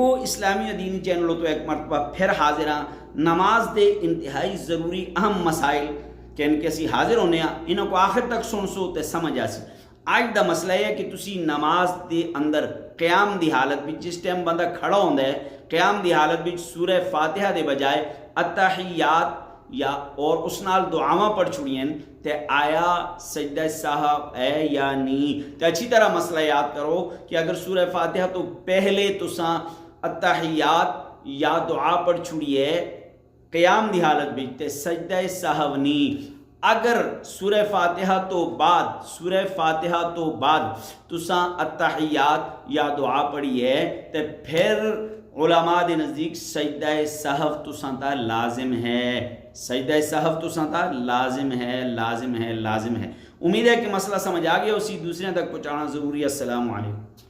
دیکھو اسلامی دینی چینلوں تو ایک مرتبہ پھر حاضر ہاں نماز دے انتہائی ضروری اہم مسائل کہ ان کے اسی حاضر ہونے ہاں انہوں کو آخر تک سن سو تے سمجھ آسی۔ آج دا مسئلہ ہے کہ تسی نماز دے اندر قیام دی حالت بھی جس ٹائم بندہ کھڑا ہوندہ ہے قیام دی حالت بھی سورہ فاتحہ دے بجائے التحیات یا اور اس نال دعاواں پڑھ چھڑیں تے آیا سجدہ صاحب ہے یا نہیں۔ تے اچھی طرح مسئلہ یاد کرو کہ اگر سورہ فاتحہ تو پہلے تساں التحیات یا دعا پڑھ چھڑیے قیام دی حالت بھی تے سجدہ صاحب نہیں، اگر سورہ فاتحہ تو بعد تساں التحیات یا دعا پڑھیے تے پھر علماء دے نزدیک سجدہ سہو تساں تا لازم ہے، سجدہ سہو تساں تا لازم ہے۔ امید ہے کہ مسئلہ سمجھ آ گیا، اسی دوسرے تک پہنچانا ضروری ہے۔ السلام علیکم۔